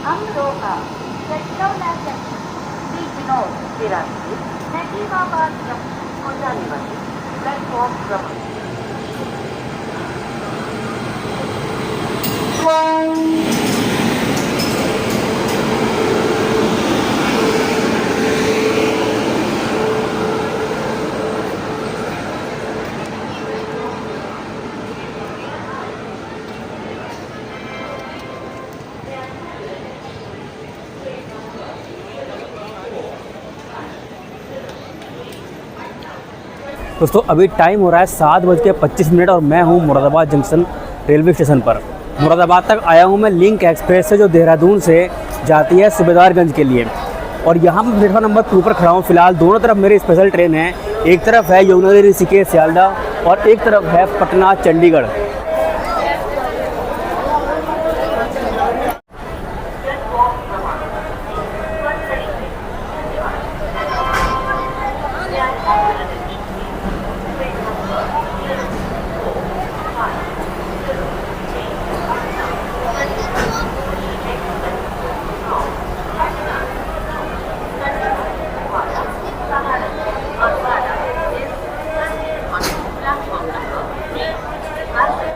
हम लोग का नजीमाबाद को जाने वाली प्लेटफॉर्म क्रमांक। दोस्तों अभी टाइम हो रहा है 7:25 और मैं हूँ मुरादाबाद जंक्शन रेलवे स्टेशन पर। मुरादाबाद तक आया हूँ मैं लिंक एक्सप्रेस से, जो देहरादून से जाती है सूबेदारगंज के लिए। और यहाँ पर प्लेटफॉर्म नंबर 2 पर खड़ा हूँ। फिलहाल दोनों तरफ मेरी स्पेशल ट्रेन है। एक तरफ है यमुनानगर ऋषिकेश सियालदह और एक तरफ है पटना चंडीगढ़।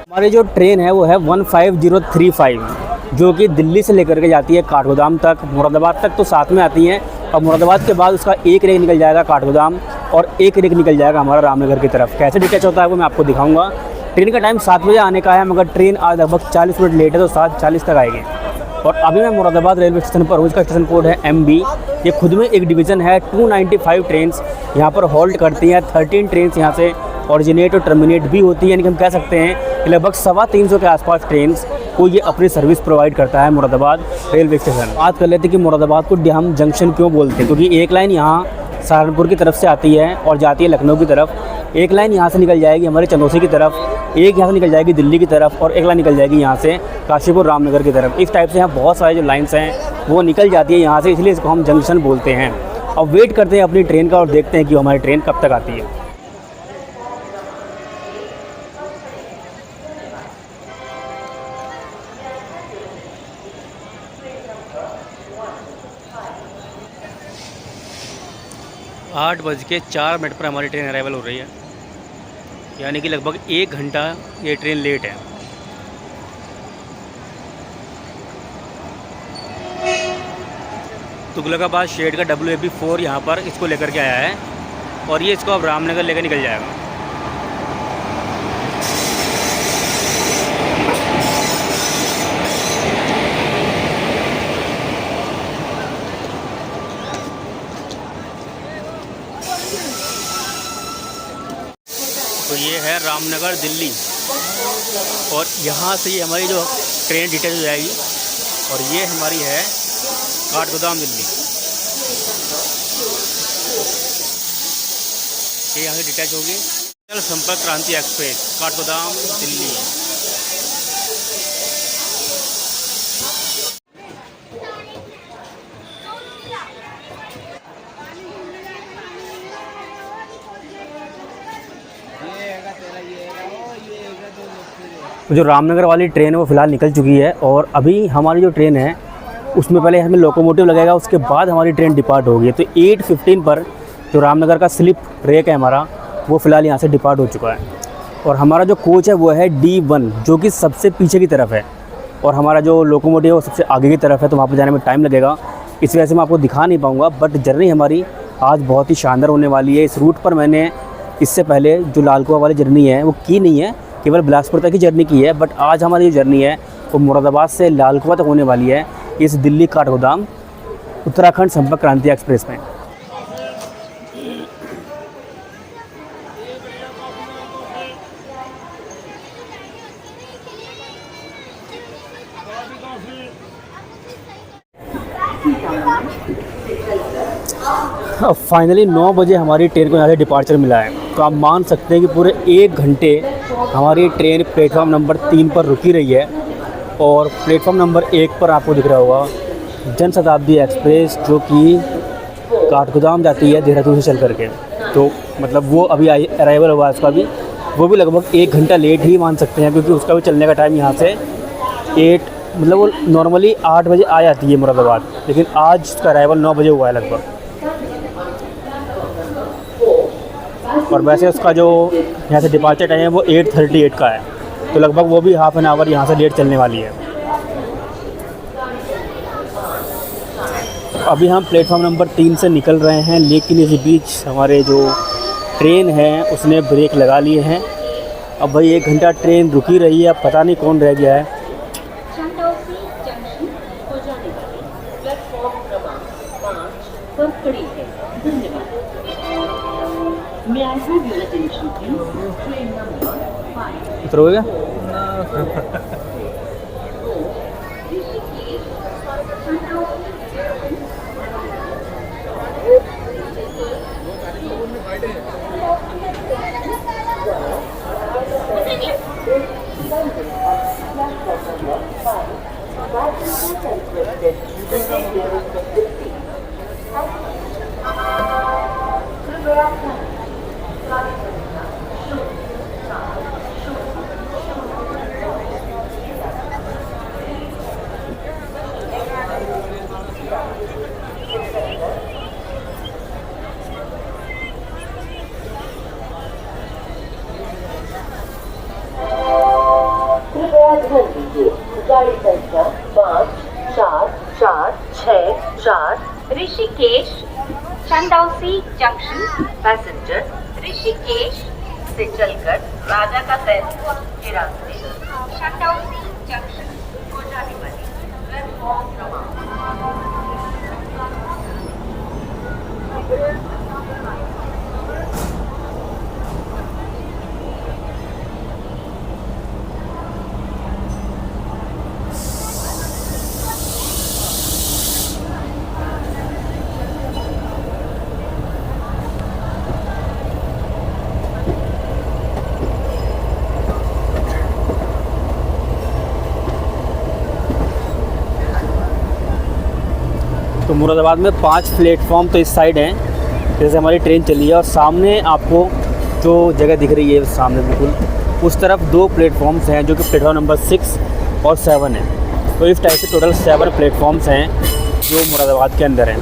हमारी जो ट्रेन है वो है 15035, जो कि दिल्ली से लेकर के जाती है काठगोदाम तक। मुरादाबाद तक तो साथ में आती हैं, और मुरादाबाद के बाद उसका एक रेक निकल जाएगा काठगोदाम और एक रेक निकल जाएगा हमारा रामनगर की तरफ। कैसे डिटैच होता है वो मैं आपको दिखाऊंगा। ट्रेन का टाइम 7 बजे आने का है, मगर ट्रेन आज लगभग 40 मिनट लेट है, तो 7:40 तक आएगी। और अभी मैं मुरादाबाद रेलवे स्टेशन पर हूँ। इसका स्टेशन कोड है MB। ये खुद में एक डिवीज़न है। 295 ट्रेन्स यहाँ पर होल्ड करती हैं। 13 ट्रेन्स यहाँ से ऑरिजिनेट और टर्मिनेट भी होती है, यानी कि हम कह सकते हैं कि लगभग 350 के आसपास ट्रेन्स को ये अपनी सर्विस प्रोवाइड करता है मुरादाबाद रेलवे स्टेशन। बात कर लेते हैं कि मुरादाबाद को हम जंक्शन क्यों बोलते हैं, क्योंकि एक लाइन यहाँ सहारनपुर की तरफ से आती है और जाती है लखनऊ की तरफ। एक लाइन यहाँ से निकल जाएगी हमारे चंदौसी की तरफ, एक यहाँ से निकल जाएगी दिल्ली की तरफ, और एक लाइन निकल जाएगी यहाँ से काशीपुर रामनगर की तरफ। इस टाइप से यहाँ बहुत सारे जो लाइन्स हैं वो निकल जाती है यहाँ से, इसलिए इसको हम जंक्शन बोलते हैं। अब वेट करते हैं अपनी ट्रेन का और देखते हैं कि हमारी ट्रेन कब तक आती है। आठ बज के 4 मिनट पर हमारी ट्रेन अराइवल हो रही है, यानी कि लगभग 1 घंटा ये ट्रेन लेट है। तुगलकाबाद शेड का WAP4 यहाँ पर इसको लेकर के आया है, और ये इसको अब रामनगर लेकर निकल जाएगा। तो ये है रामनगर दिल्ली, और यहाँ से ये हमारी जो ट्रेन डिटेच हो जाएगी, और ये हमारी है काठगोदाम दिल्ली। ये यहाँ से डिटेच होगी। संपर्क क्रांति एक्सप्रेस काठगोदाम दिल्ली। जो रामनगर वाली ट्रेन है वो फ़िलहाल निकल चुकी है, और अभी हमारी जो ट्रेन है उसमें पहले हमें लोकोमोटिव लगेगा, उसके बाद हमारी ट्रेन डिपार्ट होगी। तो 8:15 पर जो रामनगर का स्लिप रेक है हमारा, वो फ़िलहाल यहाँ से डिपार्ट हो चुका है। और हमारा जो कोच है वो है D1, जो कि सबसे पीछे की तरफ है, और हमारा जो लोकोमोटिव है वो सबसे आगे की तरफ है, तो वहाँ पर जाने में टाइम लगेगा। इस वजह से मैं आपको दिखा नहीं पाऊँगा, बट जर्नी हमारी आज बहुत ही शानदार होने वाली है। इस रूट पर मैंने इससे पहले जो लाल कुआं वाली जर्नी है वो की नहीं है, केवल बिलासपुर तक की जर्नी की है। बट आज हमारी जो जर्नी है वो मुरादाबाद से लाल कुआं तक होने वाली है, इस दिल्ली काठगोदाम उत्तराखंड संपर्क क्रांति एक्सप्रेस में। अब फाइनली 9 बजे हमारी ट्रेन को यहाँ से डिपार्चर मिला है। तो आप मान सकते हैं कि पूरे 1 घंटे हमारी ट्रेन प्लेटफॉर्म नंबर 3 पर रुकी रही है। और प्लेटफॉर्म नंबर 1 पर आपको दिख रहा होगा जनशताब्दी एक्सप्रेस, जो कि काठगोदाम जाती है देहरादून से चल करके। तो मतलब वो अभी अराइवल हुआ है उसका भी, वो भी लगभग 1 घंटा लेट ही मान सकते हैं, क्योंकि उसका भी चलने का टाइम यहाँ से मतलब वो नॉर्मली 8 बजे आ जाती है मुरादाबाद, लेकिन आज उसका अराइवल 9 बजे हुआ है लगभग। और वैसे उसका जो यहाँ से डिपार्चर टाइम है वो 8:38 का है, तो लगभग वो भी हाफ़ एन आवर यहाँ से लेट चलने वाली है। अभी हम प्लेटफॉर्म नंबर 3 से निकल रहे हैं, लेकिन इसी बीच हमारे जो ट्रेन है उसने ब्रेक लगा लिए हैं। अब भाई 1 घंटा ट्रेन रुकी रही है, अब पता नहीं कौन रह गया है। चंदौसी जंक्शन को जाने वाली प्लेटफॉर्म क्रमांक 5 पर खड़ी है। धन्यवाद। May I have your attention please? Train number 5 उतरोगे? कृपया ध्यान दीजिए, गाड़ी संख्या 54464 ऋषिकेश चंदौसी जंक्शन पैसेंजर ऋषिकेश से चलकर राजा का तहसील के रास्ते चंदौसी जंक्शन को जाने वाली प्लेटफॉर्म क्रमांक तो मुरादाबाद में 5 प्लेटफॉर्म तो इस साइड हैं जैसे हमारी ट्रेन चली है, और सामने आपको जो जगह दिख रही है सामने बिल्कुल उस तरफ 2 प्लेटफॉर्म्स हैं जो कि प्लेटफॉर्म नंबर 6 और 7 है। तो इस टाइप से टोटल 7 प्लेटफॉर्म्स हैं जो मुरादाबाद के अंदर हैं।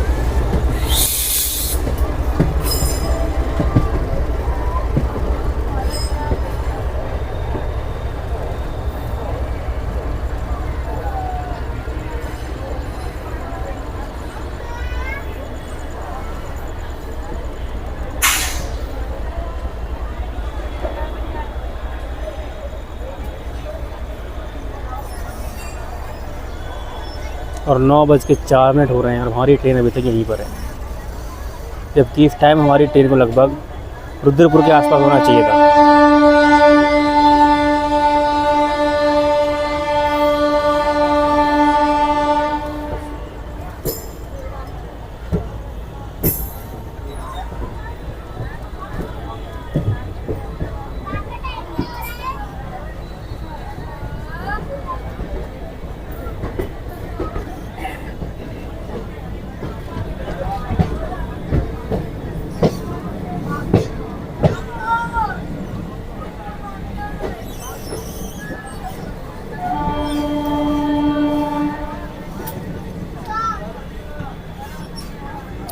और 9:04 हो रहे हैं और हमारी ट्रेन अभी तक यहीं पर है, जबकि इस टाइम हमारी ट्रेन को लगभग रुद्रपुर के आसपास होना चाहिए था।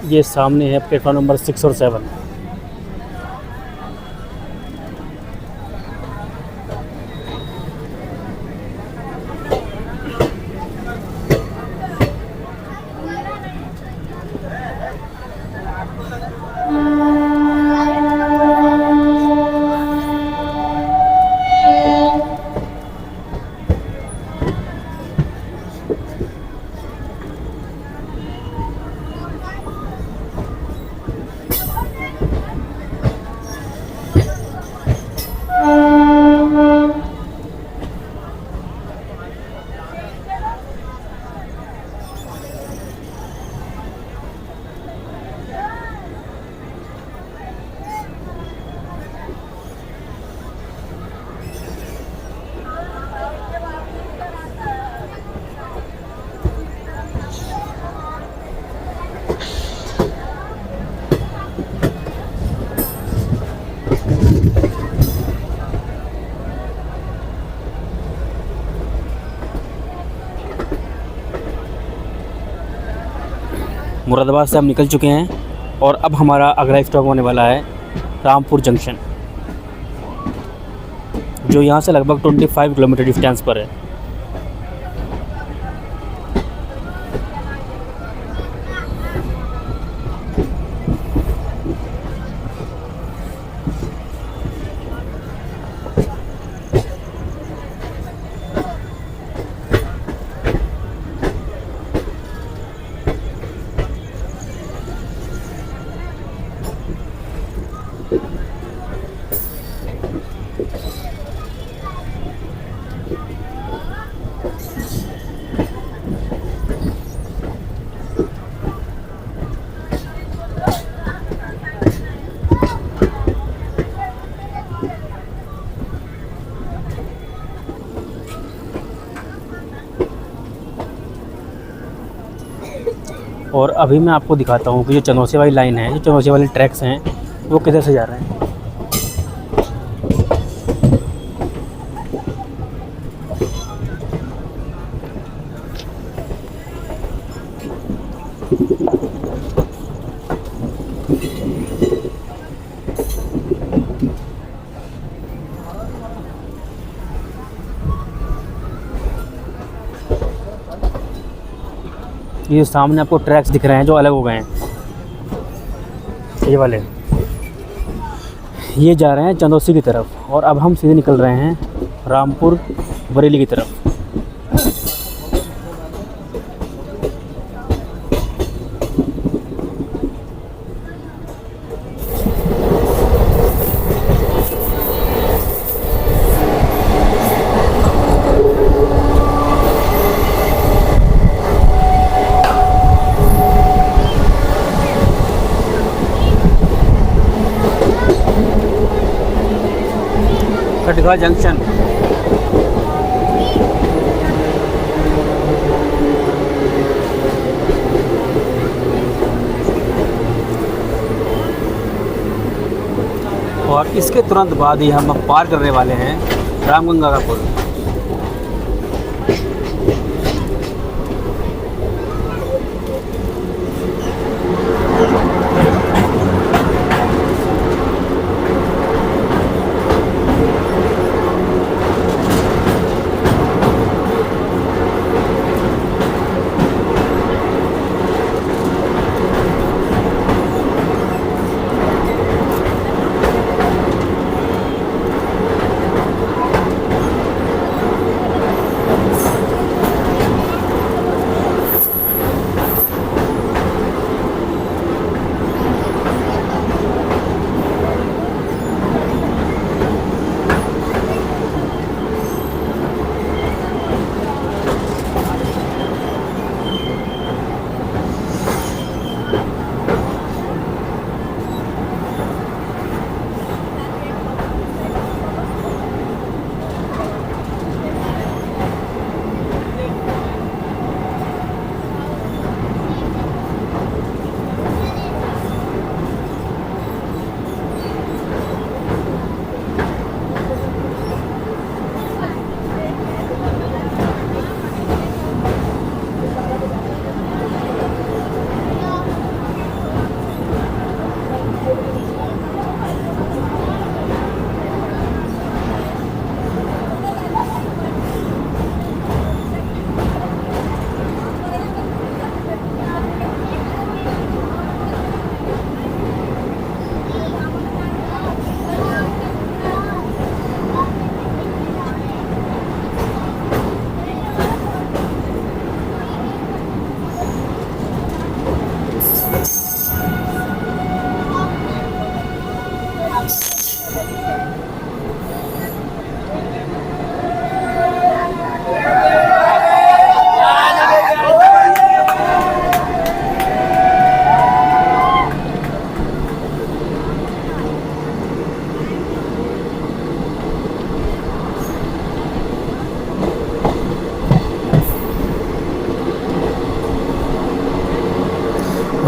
ये सामने है प्लेटफॉर्म नंबर 6 और 7। मुरादाबाद से हम निकल चुके हैं और अब हमारा अगला स्टॉप होने वाला है रामपुर जंक्शन, जो यहाँ से लगभग 25 किलोमीटर डिस्टेंस पर है। और अभी मैं आपको दिखाता हूँ कि जो चनौसे वाली लाइन है, जो चनौसे वाले ट्रैक्स हैं, वो किधर से जा रहे हैं। ये सामने आपको ट्रैक्स दिख रहे हैं जो अलग हो गए हैं, ये वाले, ये जा रहे हैं चंदौसी की तरफ और अब हम सीधे निकल रहे हैं रामपुर बरेली की तरफ। खटगा जंक्शन। और इसके तुरंत बाद ही हम पार करने वाले हैं रामगंगा का पुल।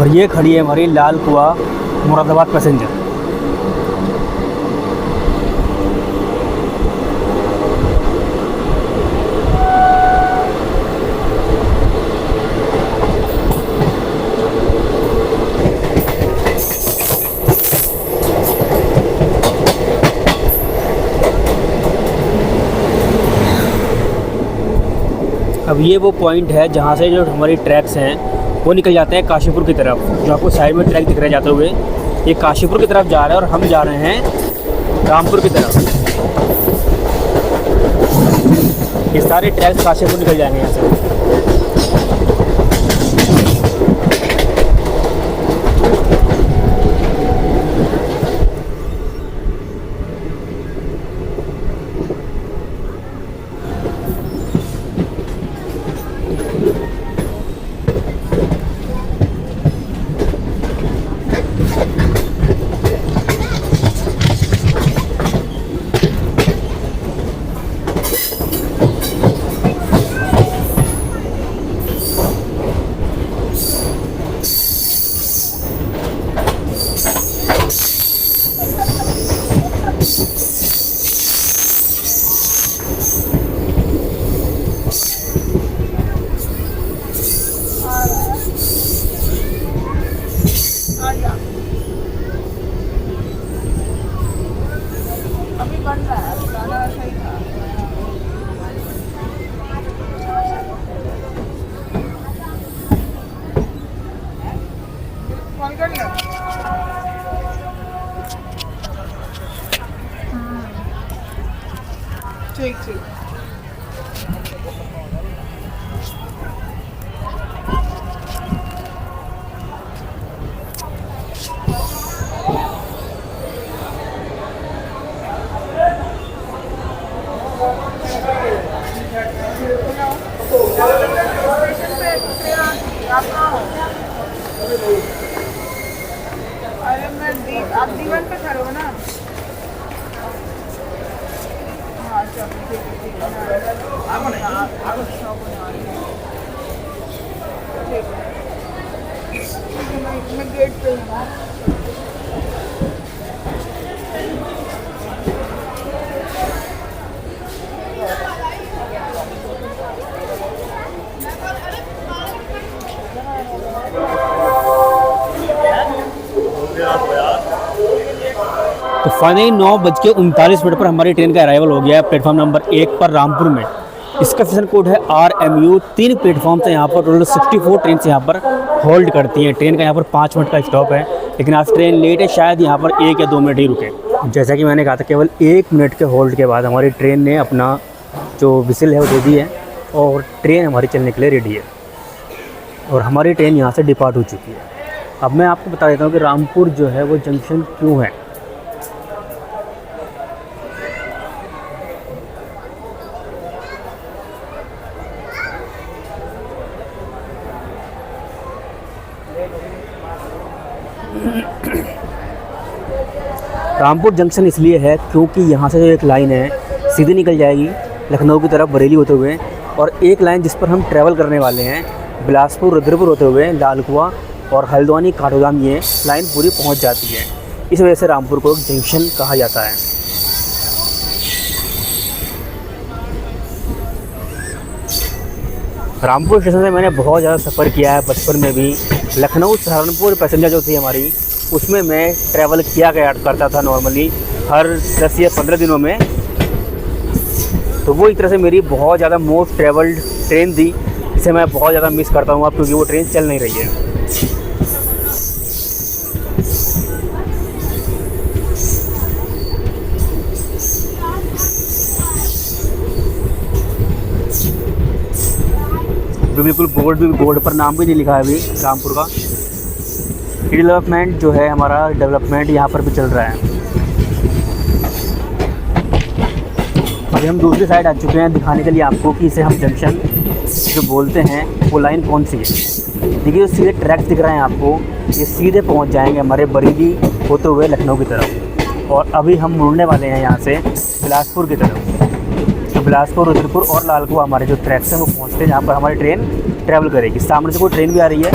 और ये खड़ी है हमारी लाल कुआं मुरादाबाद पैसेंजर। अब ये वो पॉइंट है जहाँ से जो हमारी ट्रैक्स हैं वो निकल जाते हैं काशीपुर की तरफ। जो आपको साइड में ट्रैक दिख रहे हैं जाते हुए, ये काशीपुर की तरफ जा रहा है और हम जा रहे हैं रामपुर की तरफ। ये सारे ट्रैक्स काशीपुर निकल जाएंगे यहाँ से। ठीक ठीक। अरे आप दीवान पे खड़े हो ना। हाँ चलो ठीक है ठीक है। मैं गेट पे हूँ। तो फाइनली 9:39 पर हमारी ट्रेन का अराइवल हो गया है प्लेटफॉर्म नंबर 1 पर रामपुर में। इसका स्टेशन कोड है RMU। 3 प्लेटफॉर्म से यहाँ पर टोटल 64 ट्रेन से यहाँ पर होल्ड करती हैं। ट्रेन का यहाँ पर 5 मिनट का स्टॉप है, लेकिन आज ट्रेन लेट है, शायद यहाँ पर 1 या 2 मिनट ही रुके। जैसा कि मैंने कहा था, केवल 1 मिनट के होल्ड के बाद हमारी ट्रेन ने अपना जो विसिल है वो दे दी है और ट्रेन हमारी चलने के लिए रेडी है और हमारी ट्रेन यहाँ से डिपार्ट हो चुकी है। अब मैं आपको बता देता हूँ कि रामपुर जो है वो जंक्शन क्यों है। रामपुर जंक्शन इसलिए है क्योंकि यहाँ से जो एक लाइन है सीधी निकल जाएगी लखनऊ की तरफ बरेली होते हुए, और एक लाइन जिस पर हम ट्रैवल करने वाले हैं बिलासपुर रुद्रपुर होते हुए लाल कुआं और हल्द्वानी काठगोदाम, ये लाइन पूरी पहुँच जाती है। इस वजह से रामपुर को जंक्शन कहा जाता है। रामपुर स्टेशन से मैंने बहुत ज़्यादा सफ़र किया है बचपन में भी। लखनऊ सहारनपुर पैसेंजर जो थी हमारी, उसमें मैं ट्रैवल किया करता था नॉर्मली हर 10 या 15 दिनों में। तो वो एक तरह से मेरी बहुत ज़्यादा मोस्ट ट्रैवल्ड ट्रेन थी, जिसे मैं बहुत ज़्यादा मिस करता हूँ अब, क्योंकि वो ट्रेन चल नहीं रही है। बिल्कुल बोर्ड पर नाम भी नहीं लिखा है अभी रामपुर का। डेवलपमेंट जो है हमारा, डेवलपमेंट यहाँ पर भी चल रहा है। अभी हम दूसरी साइड आ चुके हैं दिखाने के लिए आपको कि इसे हम जंक्शन जो बोलते हैं वो लाइन कौन सी है। देखिए, जो सीधे ट्रैक्स दिख रहे हैं आपको, ये सीधे पहुँच जाएंगे हमारे बरेली होते हुए लखनऊ की तरफ। और अभी हम मुड़ने वाले हैं यहाँ से बिलासपुर की तरफ। तो बिलासपुर, रुद्रपुर और लाल कुआं हमारे जो ट्रैक्स हैं वो पहुँचते हैं जहाँ पर हमारी ट्रेन ट्रैवल करेगी। सामने से कोई ट्रेन भी आ रही है।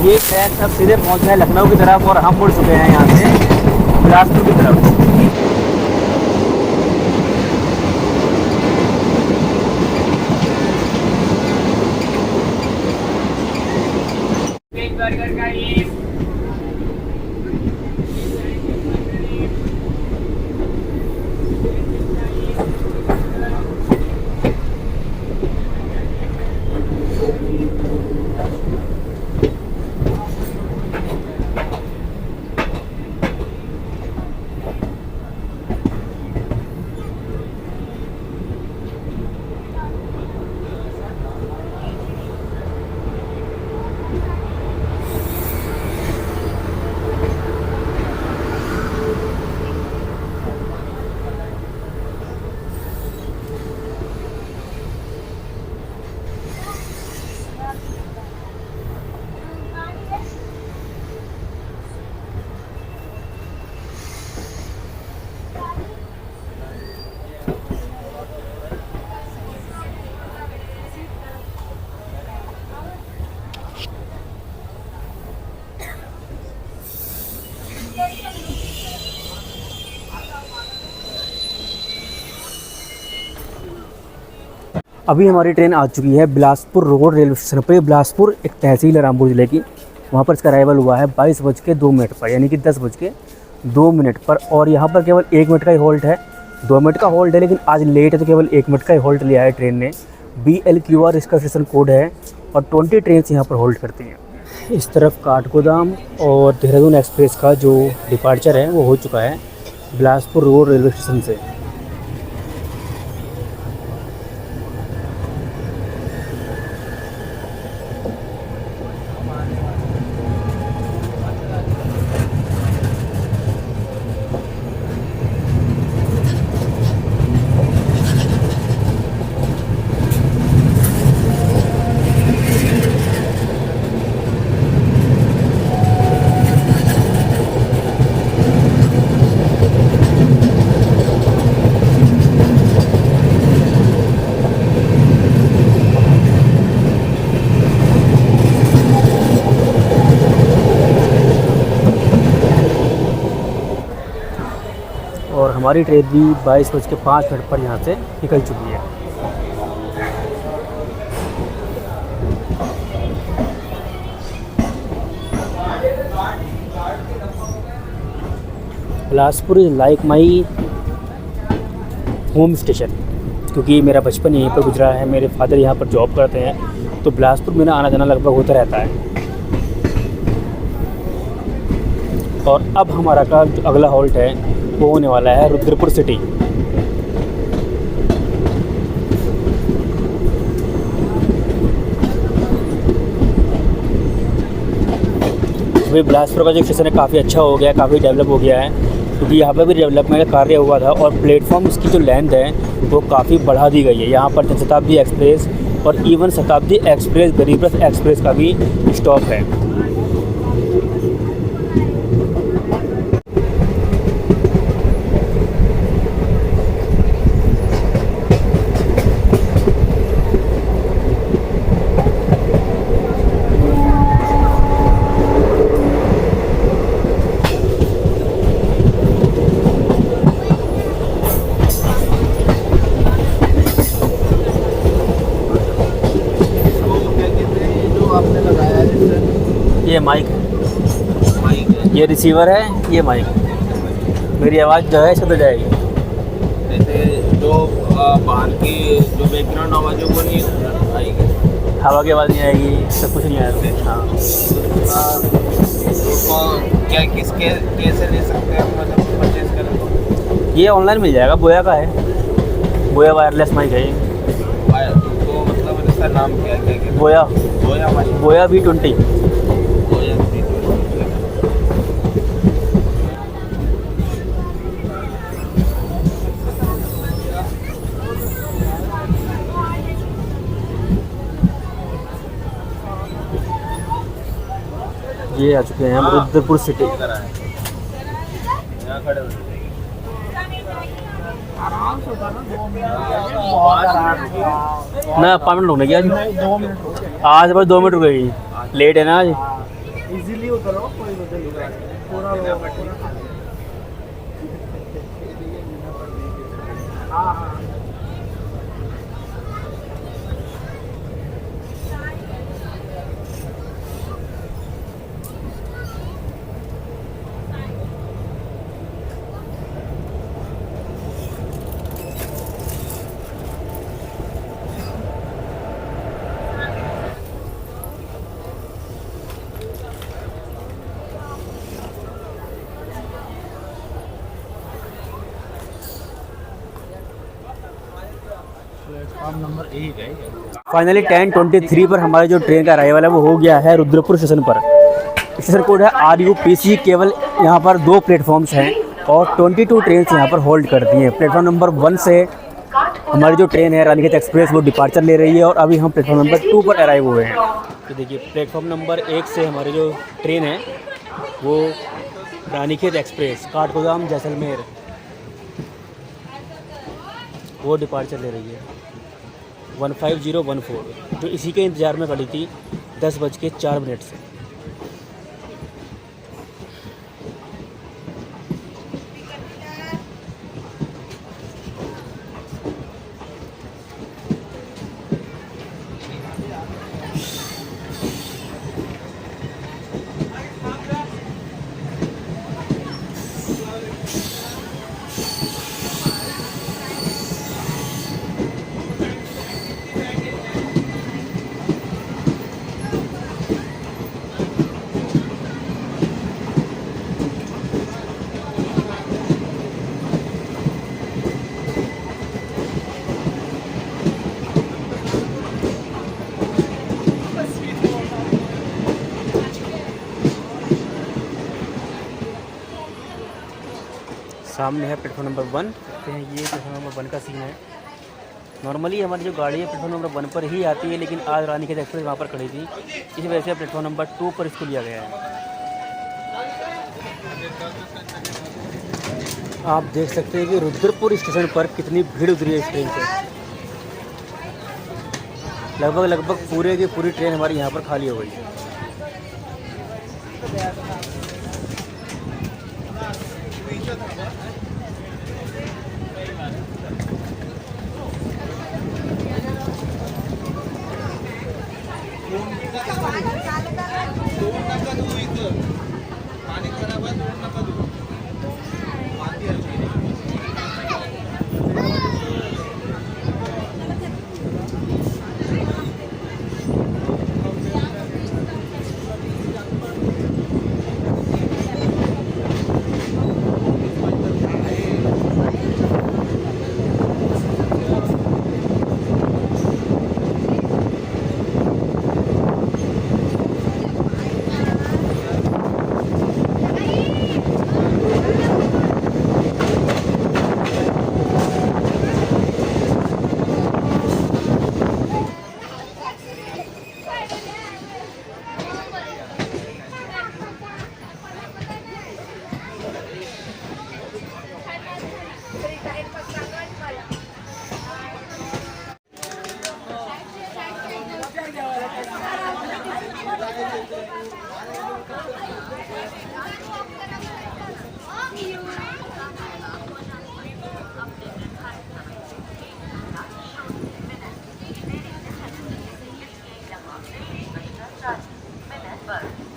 ये ट्रैन सब सीधे पहुँच गए लखनऊ की तरफ और हम मुड़ चुके हैं यहाँ से बिलासपुर की तरफ। अभी हमारी ट्रेन आ चुकी है बिलासपुर रोड रेलवे स्टेशन पर। बिलासपुर एक तहसील है रामपुर ज़िले की, वहाँ पर इसका अराइवल हुआ है 22:02 पर, यानी कि 10:02 पर। और यहाँ पर केवल 1 मिनट का ही होल्ट है, 2 मिनट का होल्ट है, लेकिन आज लेट है तो केवल 1 मिनट का ही होल्ट लिया है ट्रेन ने। BLQR इसका स्टेशन कोड है और 20 ट्रेन यहाँ पर होल्ट करती हैं। इस तरफ काठगोदाम और देहरादून एक्सप्रेस का जो डिपार्चर है वो हो चुका है बिलासपुर रोड रेलवे स्टेशन से। और हमारी ट्रेन भी 22:05 पर यहाँ से निकल चुकी है। Bilaspur is like my home station, क्योंकि मेरा बचपन यहीं पर गुजरा है, मेरे फादर यहाँ पर जॉब करते हैं, तो बिलासपुर मेरा आना जाना लगभग होता रहता है। और अब हमारा का जो अगला हॉल्ट है वो होने वाला है रुद्रपुर सिटी। अभी बिलासपुर का जो स्टेशन है काफ़ी अच्छा हो गया है, काफ़ी डेवलप हो गया है, क्योंकि यहाँ पर भी डेवलपमेंट का कार्य हुआ था और प्लेटफॉर्म इसकी जो लेंथ है वो काफ़ी बढ़ा दी गई है। यहाँ पर जनशताब्दी एक्सप्रेस और इवन शताब्दी एक्सप्रेस, गरीब रथ एक्सप्रेस का भी स्टॉप है। ये माइक है, ये रिसीवर है, ये माइक। मेरी आवाज़ जो है शुद्ध जाएगी। जैसे जो बाहर की जो बैकग्राउंड आवाज़ है वो नहीं आएगी, हवा की आवाज़ नहीं आएगी, सब कुछ नहीं आएगा। हाँ, तो क्या किसके कैसे ले सकते हैं हम, मतलब परचेज करें तो? ये ऑनलाइन मिल जाएगा, बोया का है, बोया वायरलेस माइक है ये। तो मतलब इसका नाम क्या है? बोया बोया V20। ये आ चुके हैं हम रुद्रपुर सिटी। यहाँ खड़े हो ना 5 मिनट रुकने की आज बस 2 मिनट रुकेगी, लेट है ना आज। इजीली उतरो, कोई नहीं पूरा हाँ हाँ प्लेटफॉर्म नंबर 1 है ये। फाइनली 10:23 पर हमारी जो ट्रेन का अराइवल है वो हो गया है रुद्रपुर स्टेशन पर। स्टेशन कोड है RUPC। केवल यहाँ पर 2 प्लेटफॉर्म्स हैं और 22 ट्रेन यहाँ पर होल्ड करती हैं। प्लेटफॉर्म नंबर 1 से हमारी जो ट्रेन है रानीखेत एक्सप्रेस वो डिपार्चर ले रही है और अभी हम प्लेटफॉर्म नंबर 2 पर अराइव हुए हैं। तो देखिए प्लेटफॉर्म नंबर 1 से हमारी जो ट्रेन है वो रानीखेत एक्सप्रेस काठगोदाम जैसलमेर वो डिपार्चर ले रही है 15014, जो इसी के इंतज़ार में खड़ी थी 10:04 से। सामने है प्लेटफॉर्म नंबर 1। देखते हैं ये प्लेटफॉर्म नंबर 1 का सीन है। नॉर्मली हमारी जो गाड़ी है प्लेटफॉर्म नंबर 1 पर ही आती है, लेकिन आज रानीखेत एक्सप्रेस वहाँ पर खड़ी थी, इसी वजह से प्लेटफॉर्म नंबर 2 पर इसको लिया गया है। आप देख सकते हैं कि रुद्रपुर स्टेशन पर कितनी भीड़ उतरी है इस ट्रेन से। लगभग पूरे की पूरी ट्रेन हमारी यहाँ पर खाली हो गई है।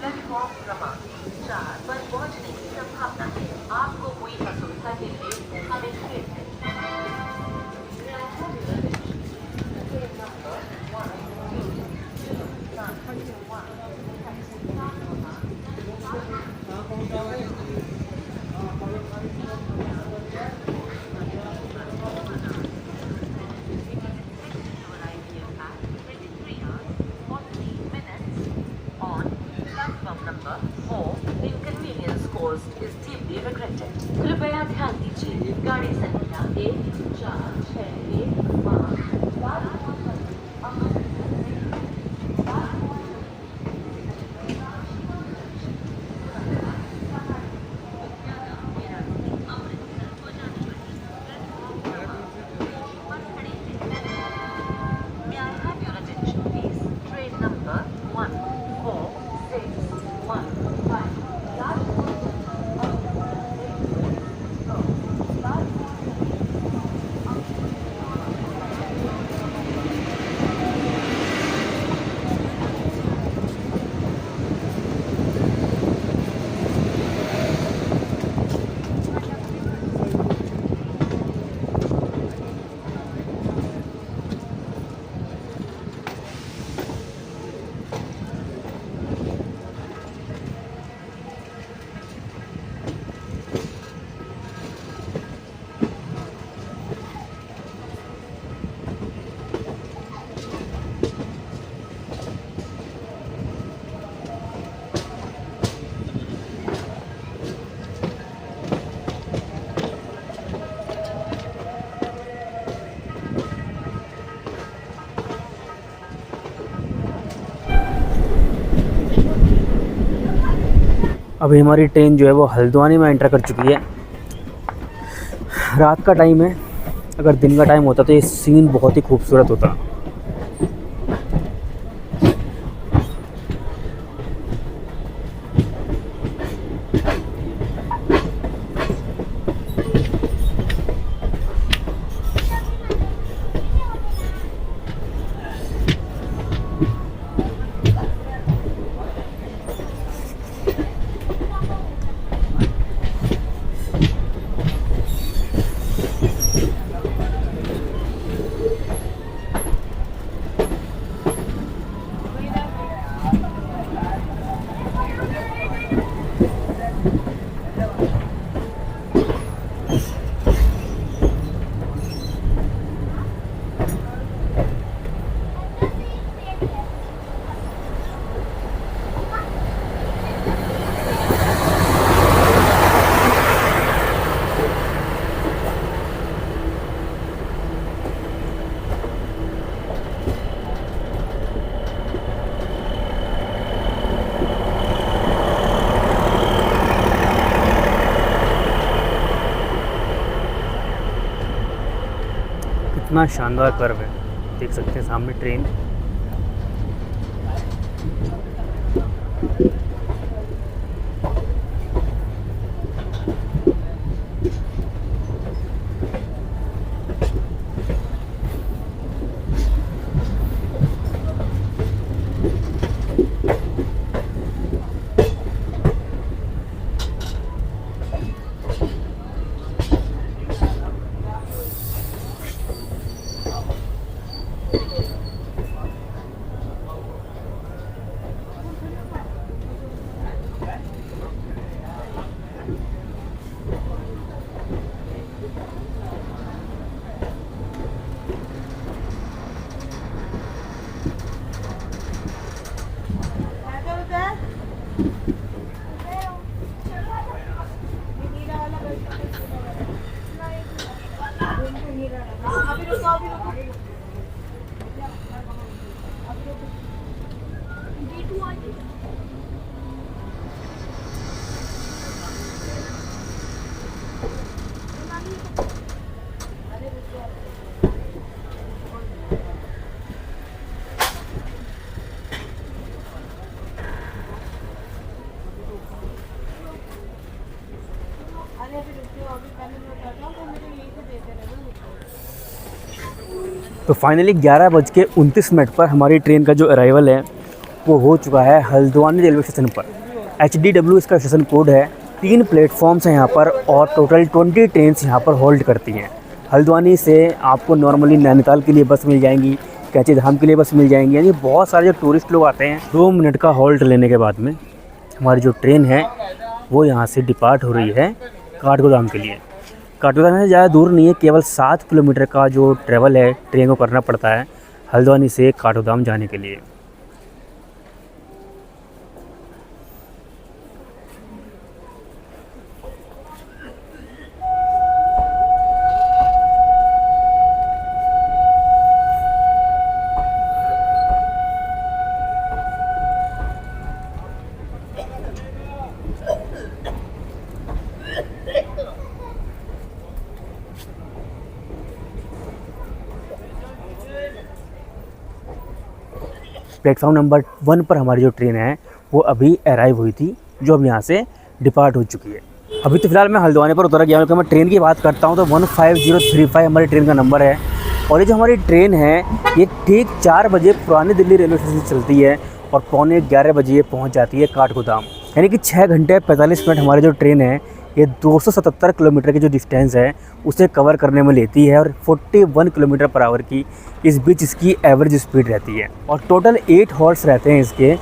प्लेटफॉर्म क्रमांक 4 पर पहुंचने की संभावना है। आपको हुई असुविधा के लिए हमें खेद है। कृपया ध्यान दीजिए, गाड़ी संख्या 1 4 6 May I have your attention please? Train number 1461 अभी हमारी ट्रेन जो है वो हल्द्वानी में एंटर कर चुकी है। रात का टाइम है, अगर दिन का टाइम होता तो ये सीन बहुत ही खूबसूरत होता। कितना शानदार कर्व है, देख सकते हैं सामने ट्रेन। तो फाइनली 11:29 पर हमारी ट्रेन का जो अराइवल है वो हो चुका है हल्द्वानी रेलवे स्टेशन पर। HDW इसका स्टेशन कोड है। 3 प्लेटफॉर्म्स हैं यहाँ पर और टोटल 20 ट्रेन्स यहाँ पर होल्ड करती हैं। हल्द्वानी से आपको नॉर्मली नैनीताल के लिए बस मिल जाएंगी, कैंची धाम के लिए बस मिल जाएंगी, यानी बहुत सारे जो टूरिस्ट लोग आते हैं 2 मिनट का होल्ड लेने के बाद में हमारी जो ट्रेन है वो यहाँ से डिपार्ट हो रही है काठगोदाम के लिए। काठगोदाम से ज़्यादा दूर नहीं है, केवल 7 किलोमीटर का जो ट्रैवल है ट्रेन को करना पड़ता है हल्द्वानी से काठगोदाम जाने के लिए। प्लेटफॉर्म नंबर 1 पर हमारी जो ट्रेन है वो अभी अराइव हुई थी, जो अब यहाँ से डिपार्ट हो चुकी है। अभी तो फिलहाल मैं हल्द्वानी पर उतर गया हूँ। मैं ट्रेन की बात करता हूँ तो 15035 हमारी ट्रेन का नंबर है और ये जो हमारी ट्रेन है ये ठीक 4 बजे पुरानी दिल्ली रेलवे स्टेशन से चलती है और पौने 11 बजे ये पहुँच जाती है काठगोदाम। यानी कि 6 घंटे 45 मिनट हमारी जो ट्रेन है ये 277 किलोमीटर की जो डिस्टेंस है उसे कवर करने में लेती है और 41 किलोमीटर पर आवर की इस बीच इसकी एवरेज स्पीड रहती है। और टोटल 8 हॉल्ट्स रहते हैं इसके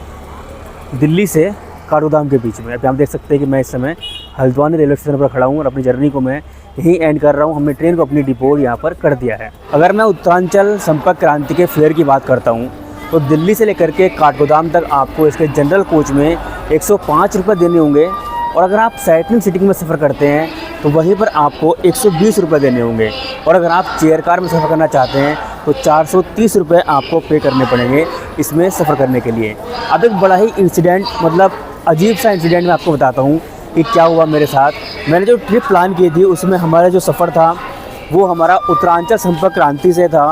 दिल्ली से काठगोदाम के बीच में। अभी आप देख सकते हैं कि मैं इस समय हल्द्वानी रेलवे स्टेशन पर खड़ा हूँ और अपनी जर्नी को मैं यहीं एंड कर रहा हूँ। हमने ट्रेन को अपनी डिपो यहाँ पर कर दिया है। अगर मैं उत्तरांचल संपर्क क्रांति के फेयर की बात करता हूँ तो दिल्ली से लेकर के काठगोदाम तक आपको इसके जनरल कोच में 105 रुपये देने होंगे और अगर आप साइटलिंग सीटिंग में सफ़र करते हैं तो वहीं पर आपको 120 रुपये देने होंगे और अगर आप चेयर कार में सफ़र करना चाहते हैं तो 430 रुपये आपको पे करने पड़ेंगे इसमें सफ़र करने के लिए। अब एक बड़ा ही इंसिडेंट मतलब अजीब सा इंसिडेंट मैं आपको बताता हूँ कि क्या हुआ मेरे साथ। मैंने जो ट्रिप प्लान की थी उसमें हमारा जो सफ़र था वो हमारा उत्तरांचल संपर्क क्रांति से था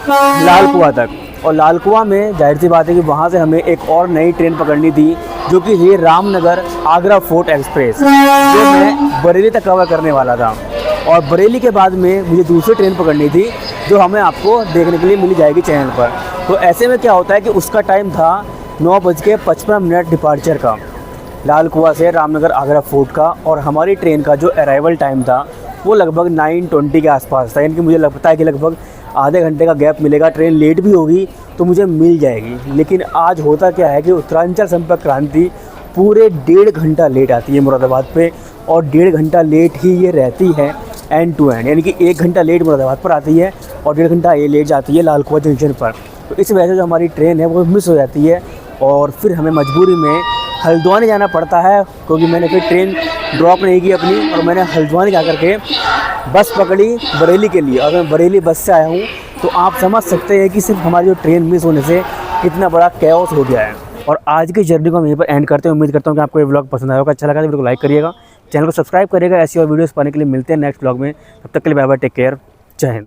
लाल कुआं तक, और लाल कुआं में जाहिर सी बात है कि वहाँ से हमें एक और नई ट्रेन पकड़नी थी जो कि थी रामनगर आगरा फोर्ट एक्सप्रेस, जो मैं बरेली तक कवर करने वाला था। और बरेली के बाद में मुझे दूसरी ट्रेन पकड़नी थी जो हमें आपको देखने के लिए मिल जाएगी चैनल पर। तो ऐसे में क्या होता है कि उसका टाइम था 9:55 डिपार्चर का लाल कुआं से रामनगर आगरा फोर्ट का, और हमारी ट्रेन का जो अराइवल टाइम था वो लगभग 9:20 के आसपास था। यानी कि मुझे लगता है कि लगभग आधे घंटे का गैप मिलेगा, ट्रेन लेट भी होगी तो मुझे मिल जाएगी। लेकिन आज होता क्या है कि उत्तरांचल संपर्क क्रांति पूरे 1.5 घंटा लेट आती है मुरादाबाद पे, और 1.5 घंटा लेट ही ये रहती है एंड टू एंड। यानी कि 1 घंटा लेट मुरादाबाद पर आती है और 1.5 घंटा ये लेट जाती है लाल कुआं जंक्शन पर। तो इस वजह से जो हमारी ट्रेन है वो मिस हो जाती है, और फिर हमें मजबूरी में हल्द्वानी जाना पड़ता है, क्योंकि मैंने फिर ट्रेन ड्रॉप नहीं की अपनी, और मैंने हल्द्वानी जा कर के बस पकड़ी बरेली के लिए। और मैं बरेली बस से आया हूँ, तो आप समझ सकते हैं कि सिर्फ हमारी जो ट्रेन मिस होने से कितना बड़ा कैओस हो गया है। और आज की जर्नी को हम यहीं पर एंड करते हैं। उम्मीद करता हूँ कि आपको ये व्लॉग पसंद आया होगा। अच्छा लगा तो वीडियो को लाइक करिएगा, चैनल को सब्सक्राइब करिएगा। ऐसी और वीडियोस पाने के लिए मिलते हैं नेक्स्ट व्लॉग में। तब तक के लिए बाय बाय, टेक केयर, जय हिंद।